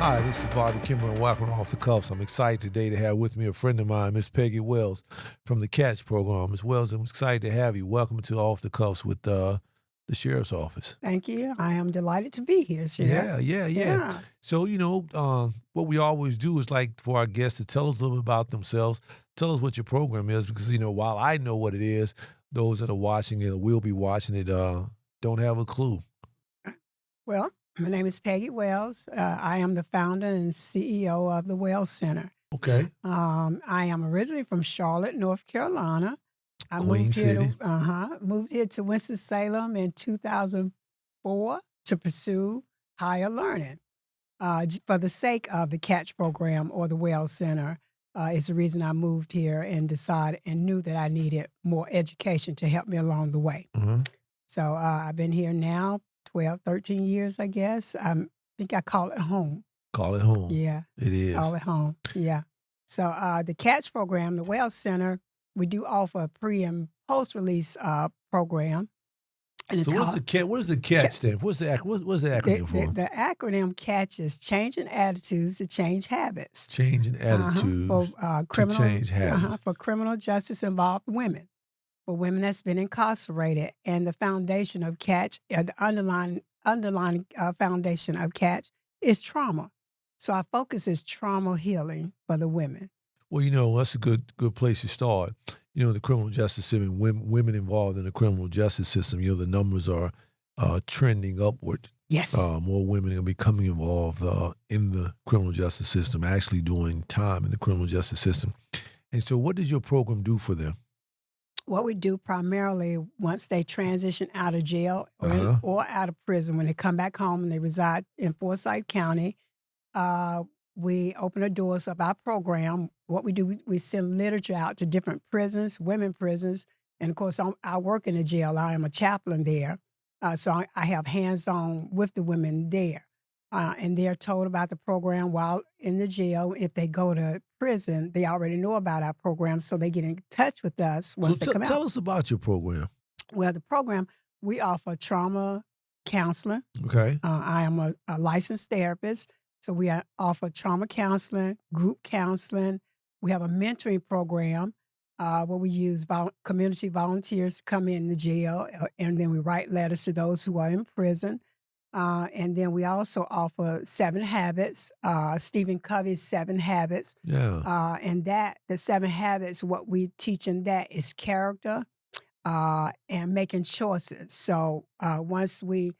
Hi, this is Bobby Kimbrough, and welcome to Off the Cuffs. I'm excited today to have with me a friend of mine, Miss Peggie Wells from the CATCH program. Ms. Wells, I'm excited to have you. Welcome to Off the Cuffs with the Sheriff's Office. Thank you. I am delighted to be here, Sheriff. Yeah. Yeah. So, what we always do is like for our guests to tell us a little bit about themselves. Tell us what your program is because, while I know what it is, those that are watching it or will be watching it don't have a clue. Well, my name is Peggie Wells. I am the founder and CEO of the Wells Center. Okay. I am originally from Charlotte, North Carolina. I Queen City. moved here to Winston-Salem in 2004 to pursue higher learning. For the sake of the CATCH program or the Wells Center is the reason I moved here and decided and knew that I needed more education to help me along the way. Mhm. So I've been here now 12, 13 years, I guess. I think I call it home. Call it home. Yeah, It is. call it home. Yeah. So the CATCH program, the Wells Center, we do offer a pre and post release program, and it's So called what does the CATCH stand for? What's the acronym for? the acronym CATCH is changing attitudes to change habits. Changing attitudes For to criminal change habits. for criminal justice involved women, for women that's been incarcerated, and the foundation of CATCH, the underlying foundation of CATCH is trauma. So our focus is trauma healing for the women. Well, that's a good place to start. The criminal justice system, women involved in the criminal justice system, the numbers are trending upward. Yes. More women are becoming involved in the criminal justice system, actually doing time in the criminal justice system. And so what does your program do for them? What we do primarily once they transition out of jail or out of prison, when they come back home and they reside in Forsyth County, we open the doors of our program. What we do, we send literature out to different prisons, women prisons, and of course, I work in the jail. I am a chaplain there, so I have hands-on with the women there, and they're told about the program while in the jail. If they go to prison, they already know about our program, so they get in touch with us once they come out. Tell us about your program. Well, the program, we offer trauma counseling. Okay. I am a licensed therapist, so we offer trauma counseling, group counseling. We have a mentoring program where we use community volunteers to come in the jail, and then we write letters to those who are in prison. And then we also offer 7 Habits, Stephen Covey's 7 Habits. Yeah. And the 7 Habits, what we teach in that is character and making choices. So once we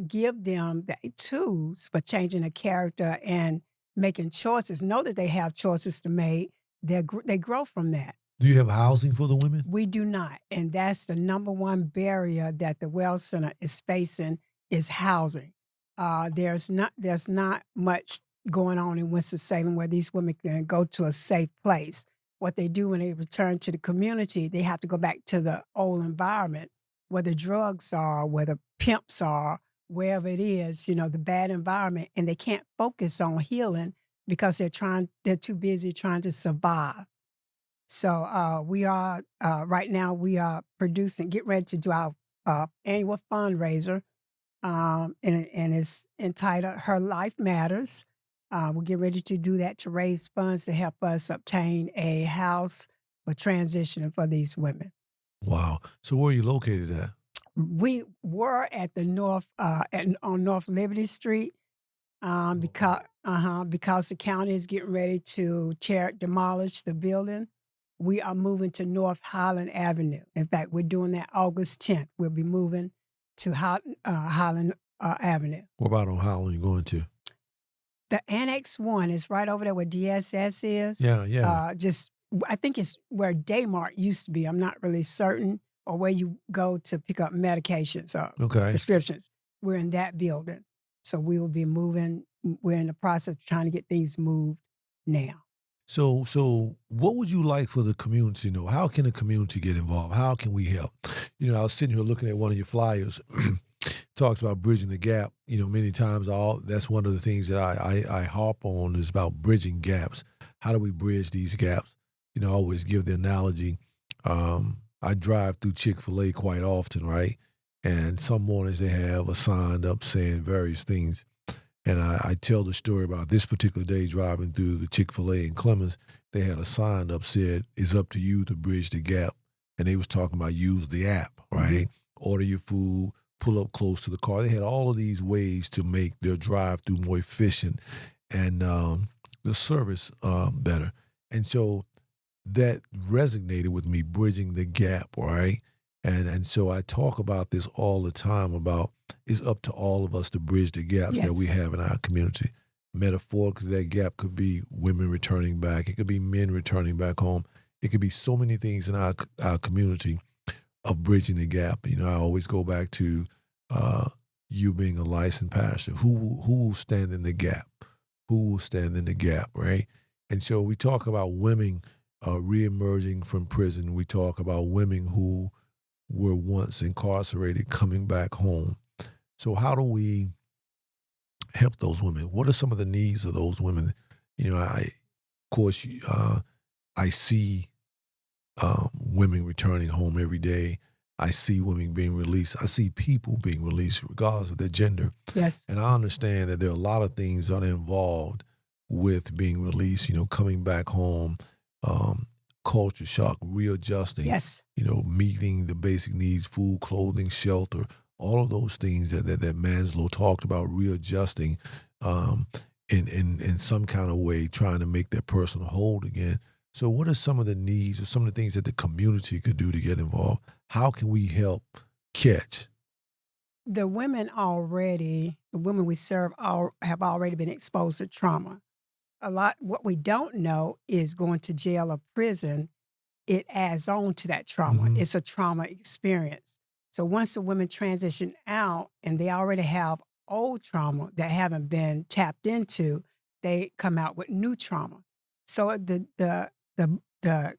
give them the tools for changing a character and making choices, know that they have choices to make, they grow from that. Do you have housing for the women? We do not. And that's the number one barrier that the Wells Center is facing is housing. There's not much going on in Winston-Salem where these women can go to a safe place. What they do when they return to the community, they have to go back to the old environment where the drugs are, where the pimps are, wherever it is, the bad environment, and they can't focus on healing because they're too busy trying to survive. So we are right now we are getting ready to do our annual fundraiser, and it's entitled "Her Life Matters." We're getting ready to do that to raise funds to help us obtain a house for transition for these women. Wow. So where are you located at? We were at the on North Liberty Street because the county is getting ready to demolish the building. We are moving to North Highland Avenue. In fact, we're doing that August 10th. We'll be moving to Highland Avenue. What about on Highland you going to? The Annex 1 is right over there where DSS is. Yeah. I think it's where Daymart used to be. I'm not really certain. Or where you go to pick up medications or prescriptions. We're in that building. So we will be moving. We're in the process of trying to get things moved now. So what would you like for the community to know? How can the community get involved? How can we help? I was sitting here looking at one of your flyers. Talks about bridging the gap. Many times that's one of the things that I harp on is about bridging gaps. How do we bridge these gaps? I always give the analogy. I drive through Chick-fil-A quite often, right? And some mornings they have a sign up saying various things. And I tell the story about this particular day driving through the Chick-fil-A in Clemens. They had a sign up said, "It's up to you to bridge the gap." And they was talking about use the app, right? Order your food, pull up close to the car. They had all of these ways to make their drive-through more efficient and the service better. And so that resonated with me, bridging the gap, right? And so I talk about this all the time about it's up to all of us to bridge the gaps that we Yes. have in our community. Metaphorically, that gap could be women returning back. It could be men returning back home. It could be so many things in our community of bridging the gap. You know, I always go back to you being a licensed pastor. Who will stand in the gap? Who will stand in the gap, right? And so we talk about women reemerging from prison. We talk about women who were once incarcerated coming back home. So how do we help those women? What are some of the needs of those women? You know, of course, I see women returning home every day. I see women being released. I see people being released regardless of their gender. Yes. And I understand that there are a lot of things that are involved with being released, you know, coming back home, culture shock, readjusting, Yes. you know, meeting the basic needs, food, clothing, shelter, all of those things that Manslow talked about, readjusting in some kind of way, trying to make that person whole again. So what are some of the needs or some of the things that the community could do to get involved? How can we help catch? The women we serve have already been exposed to trauma. What we don't know is going to jail or prison, it adds on to that trauma. Mhm. It's a trauma experience. So once the women transition out and they already have old trauma that haven't been tapped into, they come out with new trauma. So the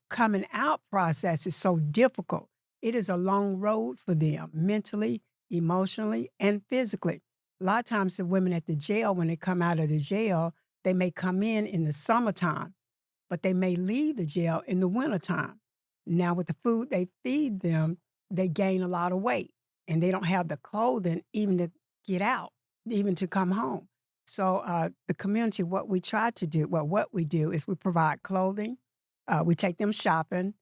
coming out process is so difficult. It is a long road for them mentally, emotionally, and physically. A lot of times the women at the jail, when they come out of the jail, they may come in the summertime, but they may leave the jail in the wintertime. Now, with the food they feed them, they gain a lot of weight and they don't have the clothing even to get out, even to come home. So, the community, what we try to do, well, what we do is we provide clothing, we take them shopping.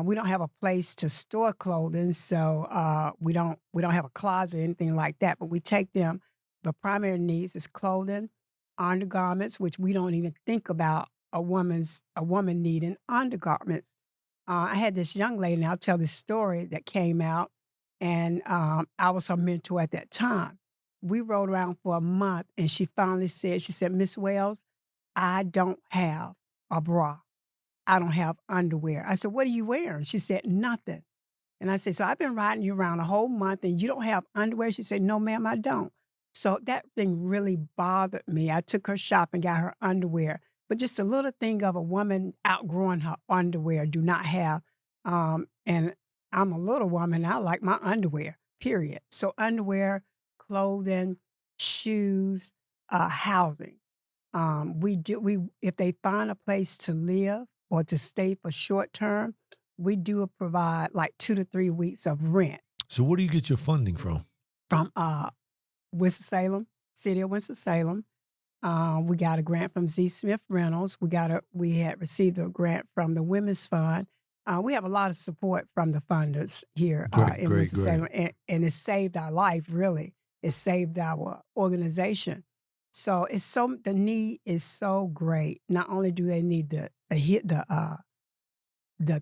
We don't have a place to store clothing, so we don't have a closet or anything like that. But we take them. The primary needs is clothing, undergarments, which we don't even think about a woman needing undergarments. I had this young lady, and I'll tell this story that came out, and I was her mentor at that time. We rode around for a month, and she finally said, she said, "Miss Wells, I don't have a bra. I don't have underwear." I said, "What are you wearing?" She said, "Nothing." And I said, "So I've been riding you around a whole month and you don't have underwear?" She said, "No, ma'am, I don't." So that thing really bothered me. I took her shopping, got her underwear. But just a little thing of a woman outgrowing her underwear, do not have. And I'm a little woman, I like my underwear, period. So underwear, clothing, shoes, housing. We if they find a place to live or to stay for short term, we do provide like 2 to 3 weeks of rent So where do you get your funding from? from Winston-Salem, City of Winston-Salem. We got a grant from Z Smith Reynolds. We had received a grant from the Women's Fund. We have a lot of support from the funders here Great, in great, great. Winston-Salem, and it saved our life. Really, it saved our organization. So the need is so great. Not only do they need the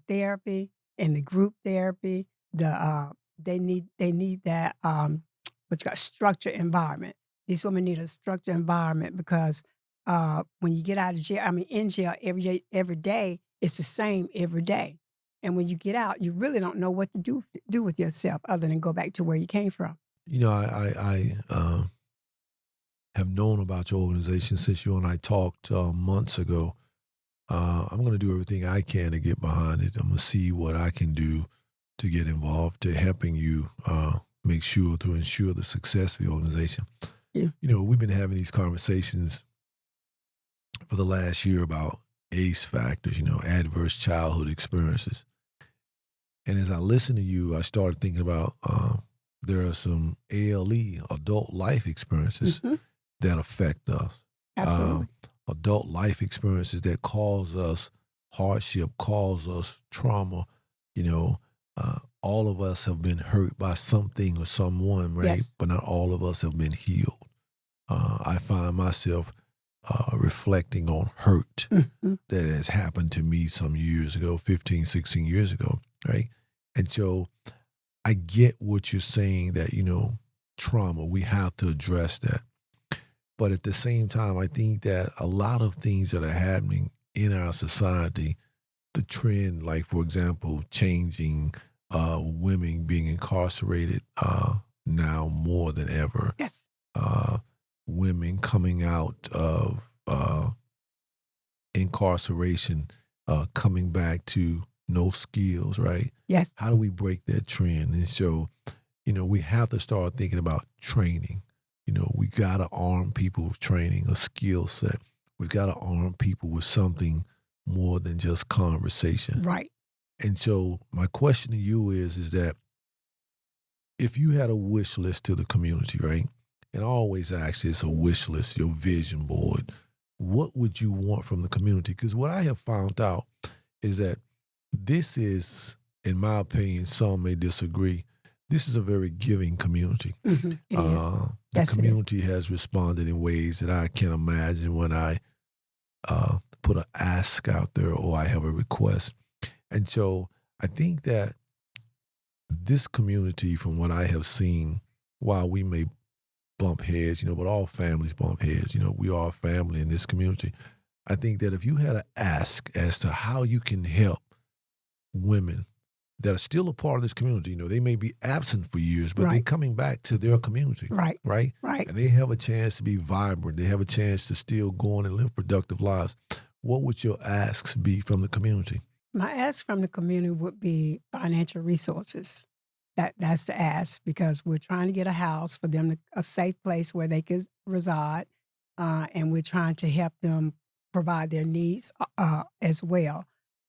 therapy and the group therapy, they need that what you got structured environment. These women need a structured environment because when you get out of jail, I mean in jail every day, it's the same every day. And when you get out, you really don't know what to do with yourself other than go back to where you came from. You know, I have known about your organization since you and I talked months ago. I'm going to do everything I can to get behind it. I'm going to see what I can do to get involved, to helping you make sure to ensure the success of the organization. Yeah. You know, we've been having these conversations for the last year about ACE factors, you know, adverse childhood experiences. And as I listen to you, I started thinking about there are some ALE, adult life experiences, Mhm. that affect us. Absolutely. Adult life experiences that cause us hardship, cause us trauma. You know, all of us have been hurt by something or someone, right? Yes. But not all of us have been healed. I find myself reflecting on hurt Mhm. that has happened to me some years ago, 15, 16 years ago, right? And so I get what you're saying that, trauma, we have to address that. But at the same time, I think that a lot of things that are happening in our society, the trend, like, for example, changing women being incarcerated now more than ever, Yes. women coming out of incarceration, coming back to no skills, right? Yes. How do we break that trend? And so, we have to start thinking about training. We got to arm people with training, a skill set. We've got to arm people with something more than just conversation. Right. And so my question to you is that if you had a wish list to the community, right? And I always ask, it's a wish list, your vision board. What would you want from the community? Because what I have found out is that this is, in my opinion, some may disagree, this is a very giving community. It is. The Yes, it is. community has responded in ways that I can't imagine when I put an ask out there or I have a request. And so I think that this community, from what I have seen, while we may bump heads, but all families bump heads, we are a family in this community. I think that if you had to ask as to how you can help women that are still a part of this community, they may be absent for years, but they're Right. coming back to their community, Right. right? Right. And they have a chance to be vibrant. They have a chance to still go on and live productive lives. What would your asks be from the community? My ask from the community would be financial resources. That's the ask, because we're trying to get a house for them, a safe place where they can reside, and we're trying to help them provide their needs as well.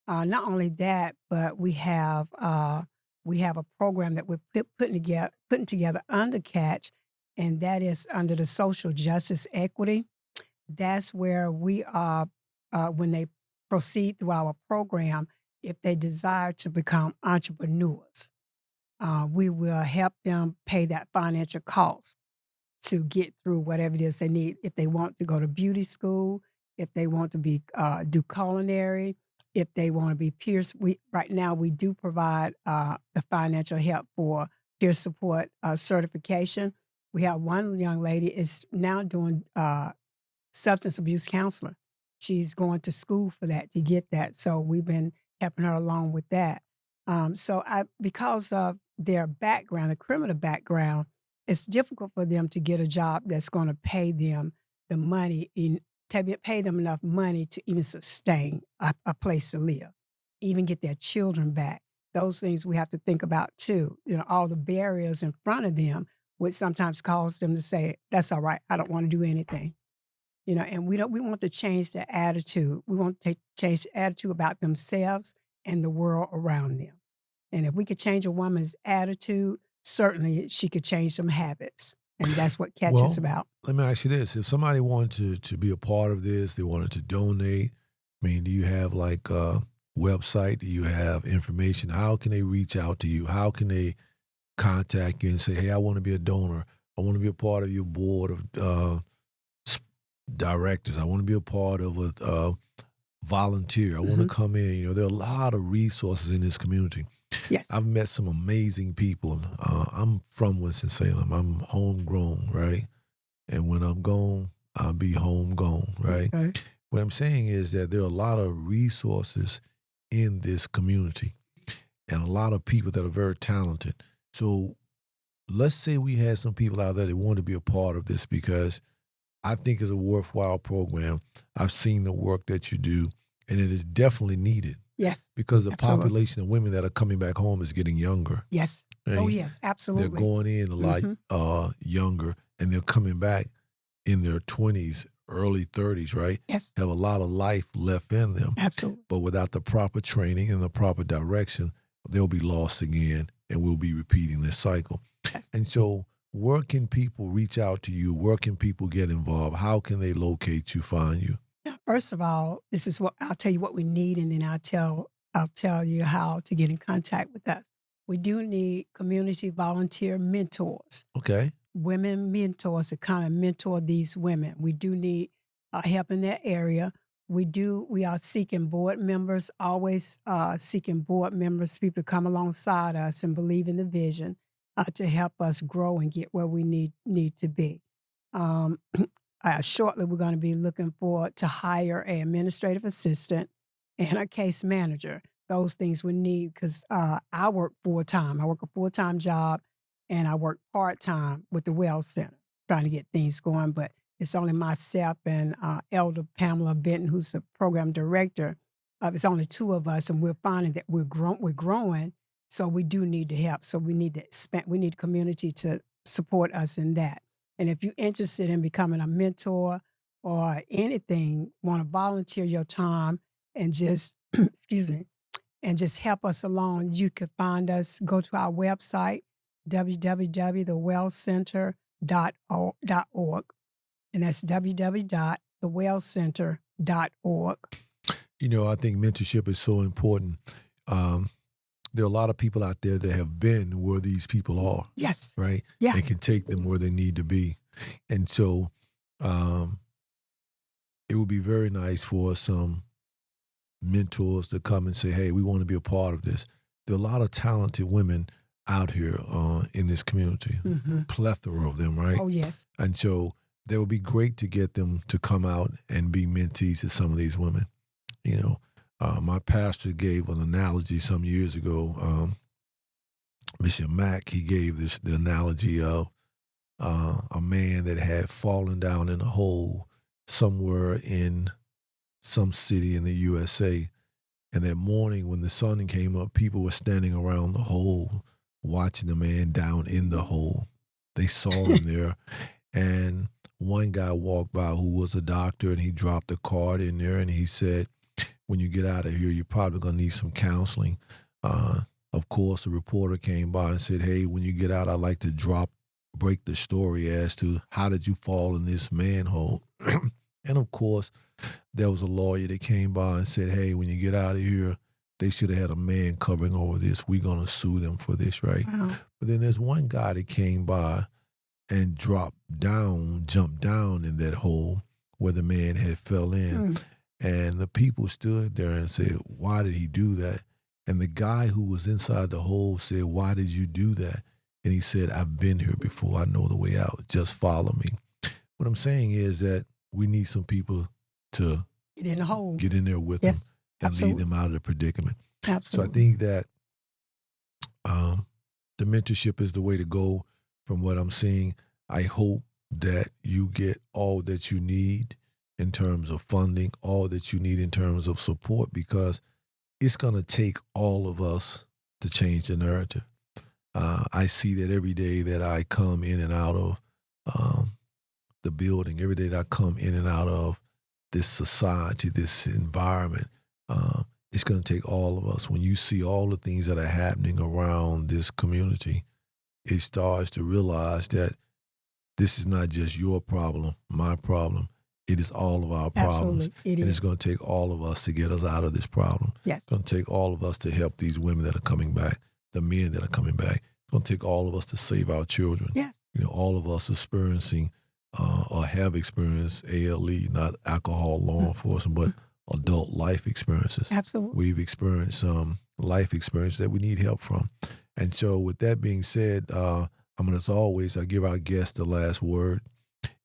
Not only that, but we have a program that we're putting together under Catch, and that is under the social justice equity. That's where we are, when they proceed through our program, if they desire to become entrepreneurs, we will help them pay that financial cost to get through whatever it is they need. If they want to go to beauty school, if they want to be do culinary, if they want to be peers, right now we do provide the financial help for peer support certification. We have one young lady is now doing substance abuse counselor. She's going to school for that to get that. So we've been helping her along with that. Because of their background, the criminal background, it's difficult for them to get a job that's going to pay them the money pay them enough money to even sustain a place to live, even get their children back. Those things we have to think about too. All the barriers in front of them would sometimes cause them to say, "That's all right. I don't want to do anything." And we want to change their attitude. We want to change the attitude about themselves and the world around them. And if we could change a woman's attitude, certainly she could change some habits. And that's what Catch is Well, about. let me ask you this. If somebody wanted to be a part of this, they wanted to donate, do you have like a website? Do you have information? How can they reach out to you? How can they contact you and say, hey, I want to be a donor. I want to be a part of your board of directors. I want to be a part of a volunteer. I want to come in. There are a lot of resources in this community. Yes. I've met some amazing people. I'm from Winston-Salem. I'm homegrown, right? And when I'm gone, I'll be homegrown, right? Okay. What I'm saying is that there are a lot of resources in this community and a lot of people that are very talented. So let's say we had some people out there that want to be a part of this, because I think it's a worthwhile program. I've seen the work that you do, and it is definitely needed. Yes. Because the Absolutely. population of women that are coming back home is getting younger. Yes. Right? Oh, yes. Absolutely. They're going in a lot younger, and they're coming back in their 20s, early 30s, right? Yes. Have a lot of life left in them. Absolutely. But without the proper training and the proper direction, they'll be lost again, and we'll be repeating this cycle. Yes. And so where can people reach out to you? Where can people get involved? How can they locate you, find you? Now, first of all, this is what I'll tell you what we need, and then I'll tell you how to get in contact with us. We do need community volunteer mentors, Okay. women mentors to kind of mentor these women. We do need help in that area. We are seeking board members, always seeking board members, people to come alongside us and believe in the vision to help us grow and get where we need to be. Um, shortly, we're going to be looking to hire an administrative assistant and a case manager. Those things we need because I work full time. I work a full time job, and I work part time with the Wells Center, trying to get things going. But it's only myself and Elder Pamela Benton, who's the program director. It's only two of us, and we're finding that we're growing. So we do need the help. So we need to expand. We need community to support us in that. And if you're interested in becoming a mentor or anything, want to volunteer your time and just excuse me, and just help us along, you can find us. Go to our website, www.thewellscenter.org. And that's www.thewellscenter.org. You know, I think mentorship is so important. There are a lot of people out there that have been where these people are. Yes. Right? Yeah. They can take them where they need to be. And so it would be very nice for some mentors to come and say, hey, we want to be a part of this. There are a lot of talented women out here in this community, plethora of them, right? Oh, yes. And so that would be great to get them to come out and be mentees to some of these women. You know, my pastor gave an analogy some years ago. Bishop Mack, he gave the analogy of a man that had fallen down in a hole somewhere in some city in the USA. And that morning when the sun came up, people were standing around the hole watching the man down in the hole. They saw him there. And one guy walked by who was a doctor, and he dropped a card in there, and he said, when you get out of here, you're probably going to need some counseling. Of course, the reporter came by and said, hey, when you get out, I'd like to break the story as to how did you fall in this manhole. And of course, there was a lawyer that came by and said, hey, when you get out of here, they should have had a man covering over this. We're going to sue them for this, right? Wow. But then there's one guy that came by and jumped down in that hole where the man had fell in. And the people stood there and said, why did he do that? And the guy who was inside the hole said, why did you do that? And he said, I've been here before. I know the way out. Just follow me. What I'm saying is that we need some people to Get in the hole. Get in there with them and absolutely. lead them out of the predicament. Absolutely. So I think that the mentorship is the way to go from what I'm seeing. I hope that you get all that you need in terms of funding, all that you need in terms of support, because it's going to take all of us to change the narrative. I see that every day that I come in and out of the building, every day that I come in and out of this society, this environment, it's going to take all of us. When you see all the things that are happening around this community, it starts to realize that this is not just your problem, my problem. It is all of our problems. Absolutely. It's going to take all of us to get us out of this problem. Yes. It's going to take all of us to help these women that are coming back, the men that are coming back. It's going to take all of us to save our children. Yes. You know, all of us experiencing or have experienced ALE, not alcohol law enforcement, but adult life experiences. Absolutely. We've experienced some life experiences that we need help from. And so with that being said, as always, I give our guests the last word.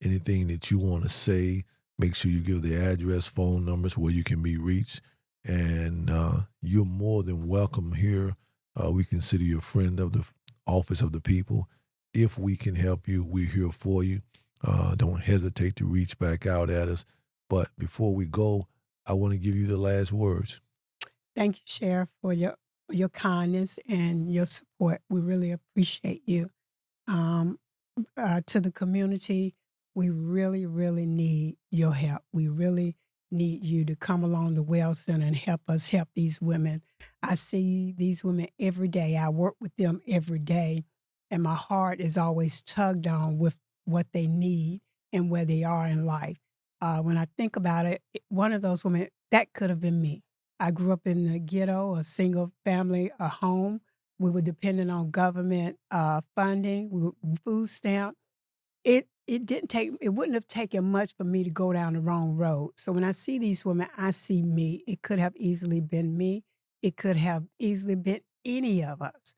Anything that you want to say, make sure you give the address, phone numbers where you can be reached. And you're more than welcome here. We consider you a friend of the Office of the People. If we can help you, we're here for you. Don't hesitate to reach back out at us. But before we go, I want to give you the last words. Thank you, Sheriff, for your kindness and your support. We really appreciate you. To the community, we really, really need your help. We really need you to come along the Wells Center and help us help these women. I see these women every day. I work with them every day. and my heart is always tugged on with what they need and where they are in life. When I think about it, one of those women, that could have been me. I grew up in the ghetto, a single family, a home. We were dependent on government funding, food stamp. It wouldn't have taken much for me to go down the wrong road. So when I see these women, I see me. It could have easily been me. It could have easily been any of us.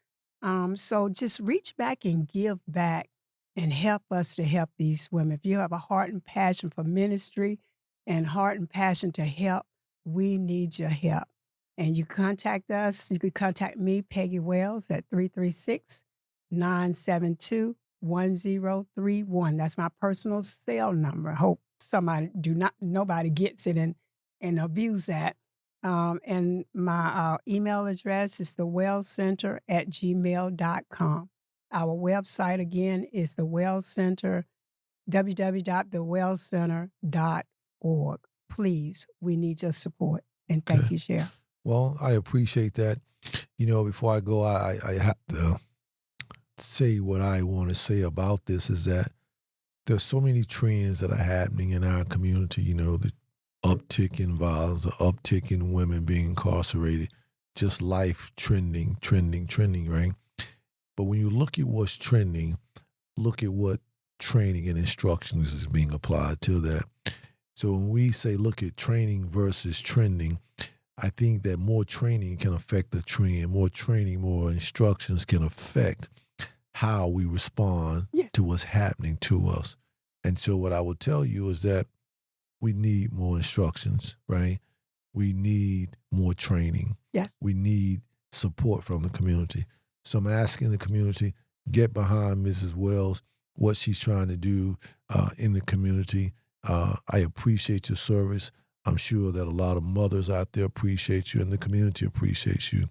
So just reach back and give back and help us to help these women. If you have a heart and passion for ministry and heart and passion to help, we need your help. And you contact us. You could contact me, Peggie Wells, at 336-972-1031. That's my personal cell number. I hope nobody gets it and abuse that. And my email address is thewellscenter@gmail.com. Our website again is the Wells Center, www.thewellscenter.org. Please, we need your support. And thank you, Sheriff. Well, I appreciate that. Before I go, I have to say what I want to say about this is that there's so many trends that are happening in our community, the uptick in violence, the uptick in women being incarcerated, just life trending, right? But when you look at what's trending, look at what training and instructions is being applied to that. So when we say look at training versus trending, I think that more training can affect the trend. More training, more instructions can affect how we respond to what's happening to us. And so what I would tell you is that we need more instructions, right? We need more training. Yes. We need support from the community. So I'm asking the community, get behind Mrs. Wells, what she's trying to do in the community. I appreciate your service. I'm sure that a lot of mothers out there appreciate you and the community appreciates you.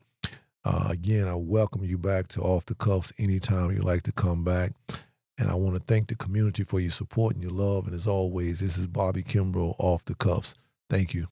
Again, I welcome you back to Off the Cuffs anytime you'd like to come back. And I want to thank the community for your support and your love. And as always, this is Bobby Kimbrough, Off the Cuffs. Thank you.